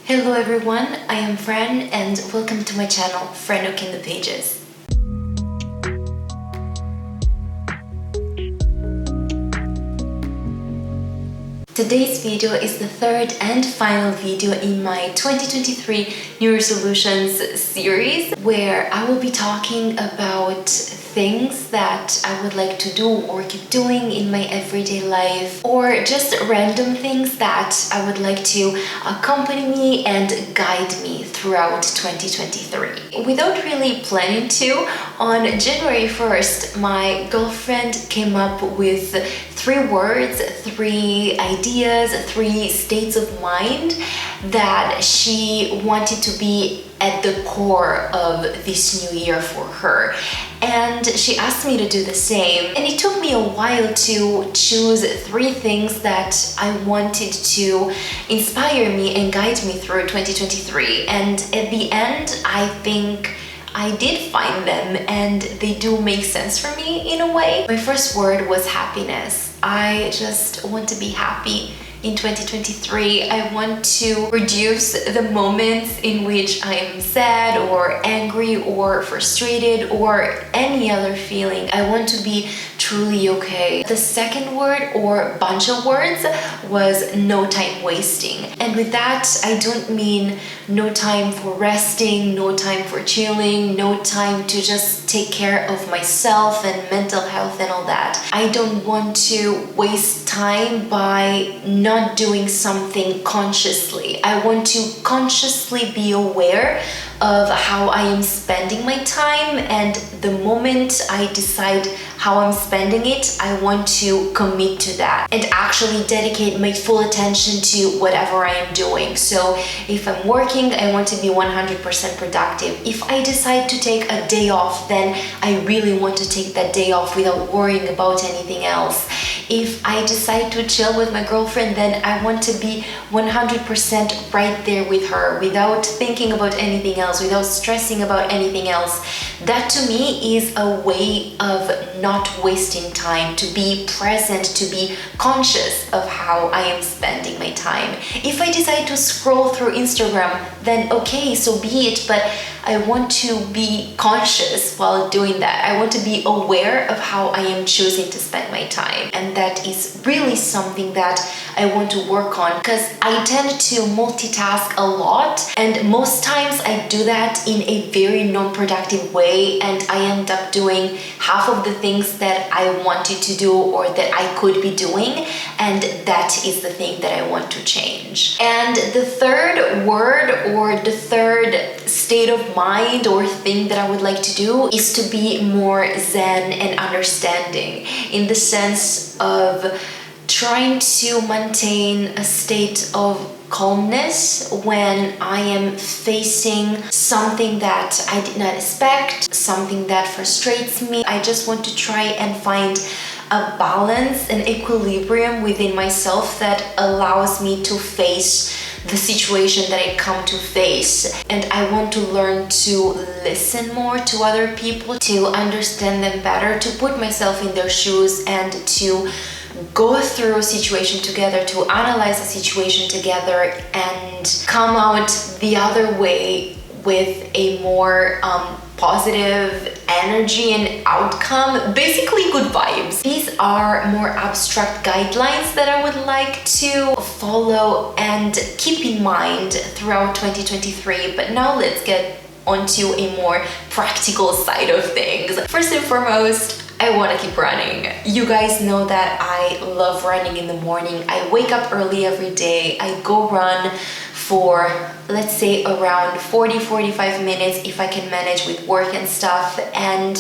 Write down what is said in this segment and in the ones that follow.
Hello everyone, I am Fran and welcome to my channel, Franok in the Pages. Today's video is the third and final video in my 2023 New Year Resolutions series, where I will be talking about things that I would like to do or keep doing in my everyday life, or just random things that I would like to accompany me and guide me throughout 2023. Without really planning to, on January 1st, my girlfriend came up with 3 words, 3 ideas, 3 states of mind that she wanted to be at the core of this new year for her. And she asked me to do the same. And it took me a while to choose 3 things that I wanted to inspire me and guide me through 2023. And at the end, I think I did find them and they do make sense for me in a way. My first word was happiness. I just want to be happy in 2023. I want to reduce the moments in which I am sad or angry or frustrated or any other feeling. I want to be truly okay. The second word, or bunch of words, was no time wasting. And with that, I don't mean no time for resting, no time for chilling, no time to just take care of myself and mental health and all that. I don't want to waste time by not doing something consciously. I want to consciously be aware of how I am spending my time, and the moment I decide how I'm spending it, I want to commit to that and actually dedicate my full attention to whatever I am doing. So if I'm working, I want to be 100% productive. If I decide to take a day off, then I really want to take that day off without worrying about anything else. If I decide to chill with my girlfriend, then I want to be 100% right there with her without thinking about anything else, without stressing about anything else. That to me is a way of not wasting time, to be present, to be conscious of how I am spending my time. If I decide to scroll through Instagram, then okay, so be it, but I want to be conscious while doing that. I want to be aware of how I am choosing to spend my time. And that is really something that I want to work on, because I tend to multitask a lot, and most times I do that in a very non-productive way, and I end up doing half of the things that I wanted to do or that I could be doing, and that is the thing that I want to change. And the third word, or the third state of mind or thing that I would like to do, is to be more zen and understanding, in the sense of trying to maintain a state of calmness when I am facing something that I did not expect, something that frustrates me. I just want to try and find a balance, an equilibrium within myself that allows me to face the situation that I come to face. And I want to learn to listen more to other people, to understand them better, to put myself in their shoes, and to go through a situation together, to analyze a situation together, and come out the other way with a more positive energy and outcome, basically good vibes. These are more abstract guidelines that I would like to follow and keep in mind throughout 2023. But now let's get onto a more practical side of things. First and foremost, I want to keep running. You guys know that I love running in the morning. I wake up early every day. I go run for, let's say, around 40-45 minutes if I can manage with work and stuff. And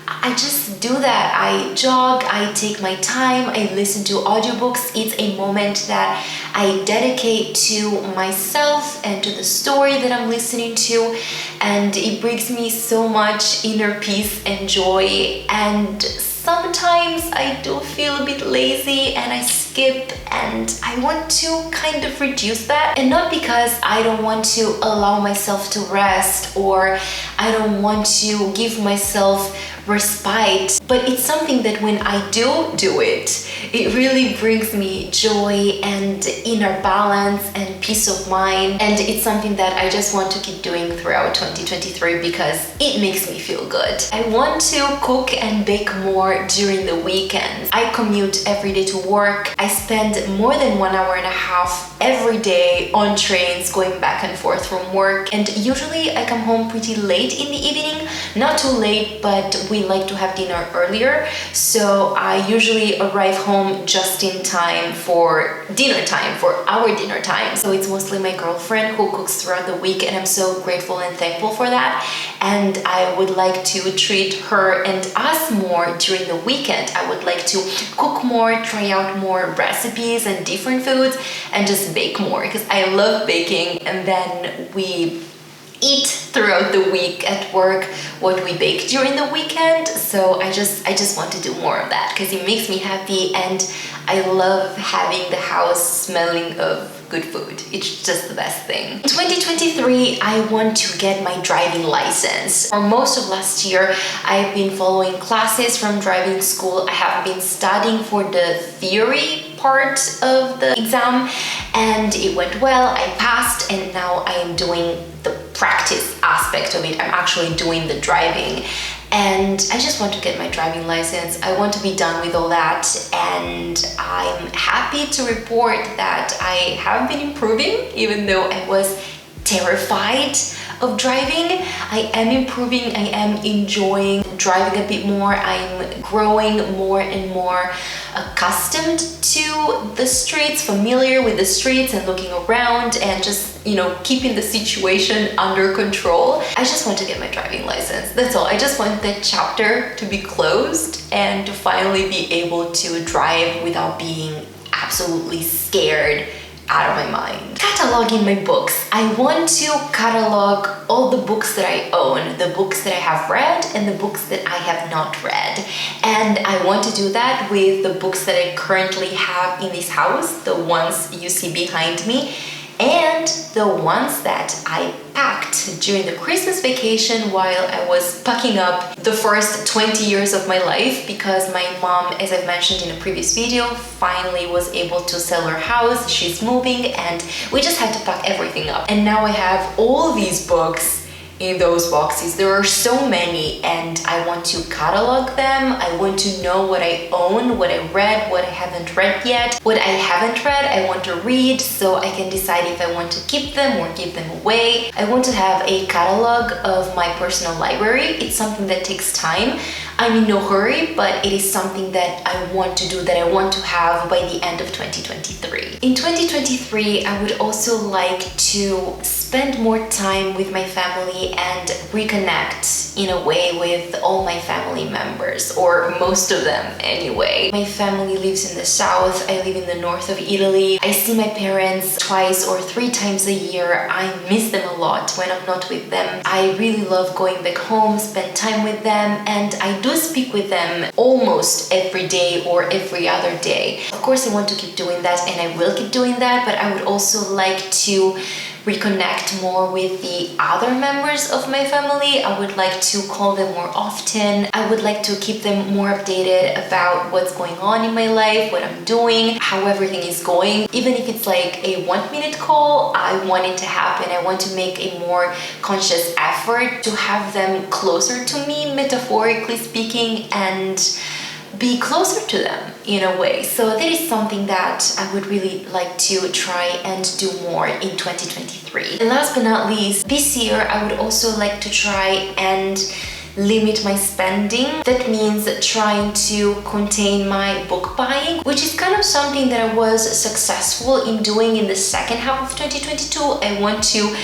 I just do that. I jog, I take my time, I listen to audiobooks. It's a moment that I dedicate to myself and to the story that I'm listening to, and it brings me so much inner peace and joy. And sometimes I do feel a bit lazy and I skip, and I want to kind of reduce that. And not because I don't want to allow myself to rest, or I don't want to give myself respite, but it's something that when I do it, it really brings me joy and inner balance and peace of mind. And it's something that I just want to keep doing throughout 2023 because it makes me feel good. I want to cook and bake more during the weekends. I commute every day to work. I spend more than 1.5 hours every day on trains going back and forth from work. And usually I come home pretty late in the evening. Not too late, but we like to have dinner earlier. So I usually arrive home just in time for dinner time, for our dinner time. So it's mostly my girlfriend who cooks throughout the week, and I'm so grateful and thankful for that. And I would like to treat her and us more during the weekend. I would like to cook more, try out more recipes and different foods, and just bake more because I love baking. And then we eat throughout the week at work what we bake during the weekend. So I just want to do more of that because it makes me happy, and I love having the house smelling of good food. It's just the best thing. In 2023, I want to get my driving license. For most of last year, I've been following classes from driving school. I have been studying for the theory part of the exam, and it went well. I passed, and now I am doing the practice aspect of it. I'm actually doing the driving, and I just want to get my driving license. I want to be done with all that, and I'm happy to report that I have been improving, even though I was terrified of driving. I am improving. I am enjoying driving a bit more. I'm growing more and more accustomed to the streets, familiar with the streets and looking around and just, keeping the situation under control. I just want to get my driving license. That's all. I just want that chapter to be closed and to finally be able to drive without being absolutely scared out of my mind. Cataloging my books. I want to catalog all the books that I own, the books that I have read and the books that I have not read. And I want to do that with the books that I currently have in this house, the ones you see behind me, and the ones that I packed during the Christmas vacation while I was packing up the first 20 years of my life, because my mom, as I've mentioned in a previous video, finally was able to sell her house. She's moving and we just had to pack everything up. And now I have all these books in those boxes. There are so many, and I want to catalog them. I want to know what I own, what I read, what I haven't read yet. What I haven't read, I want to read so I can decide if I want to keep them or give them away. I want to have a catalog of my personal library. It's something that takes time. I'm in no hurry, but it is something that I want to do, that I want to have by the end of 2023. In 2023, I would also like to spend more time with my family and reconnect in a way with all my family members, or most of them anyway. My family lives in the south, I live in the north of Italy. I see my parents 2 or 3 times a year. I miss them a lot when I'm not with them. I really love going back home, spend time with them, and I do speak with them almost every day or every other day. Of course, I want to keep doing that, and I will keep doing that, but I would also like to reconnect more with the other members of my family. I would like to call them more often. I would like to keep them more updated about what's going on in my life, what I'm doing, how everything is going. Even if it's like a 1-minute call, I want it to happen. I want to make a more conscious effort to have them closer to me, metaphorically speaking, and be closer to them in a way. So that is something that I would really like to try and do more in 2023. And last but not least, this year I would also like to try and limit my spending. That means trying to contain my book buying, which is kind of something that I was successful in doing in the second half of 2022. I want to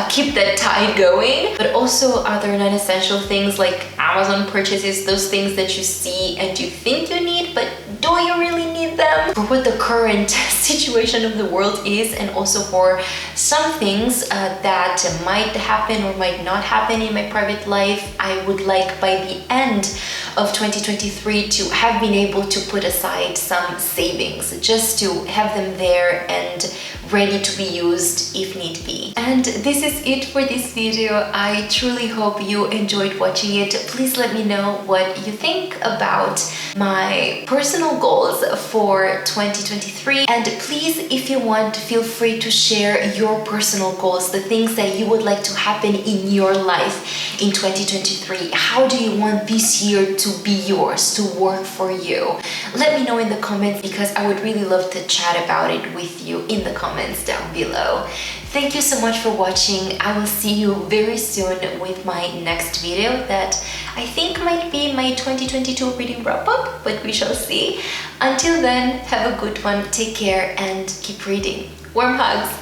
keep that tide going, but also other non-essential things like Amazon purchases, those things that you see and you think you need, but do you really need them? For what the current situation of the world is, and also for some things that might happen or might not happen in my private life, I would like by the end of 2023 to have been able to put aside some savings, just to have them there and ready to be used if need be. And this is it for this video. I truly hope you enjoyed watching it. Please let me know what you think about my personal goals for 2023, and please, if you want, feel free to share your personal goals, the things that you would like to happen in your life in 2023. How do you want this year to be yours, to work for you? Let me know in the comments, because I would really love to chat about it with you in the comments down below. Thank you so much for watching. I will see you very soon with my next video that I think might be my 2022 reading wrap-up, but we shall see. Until then, have a good one, take care, and keep reading. Warm hugs.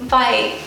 Bye.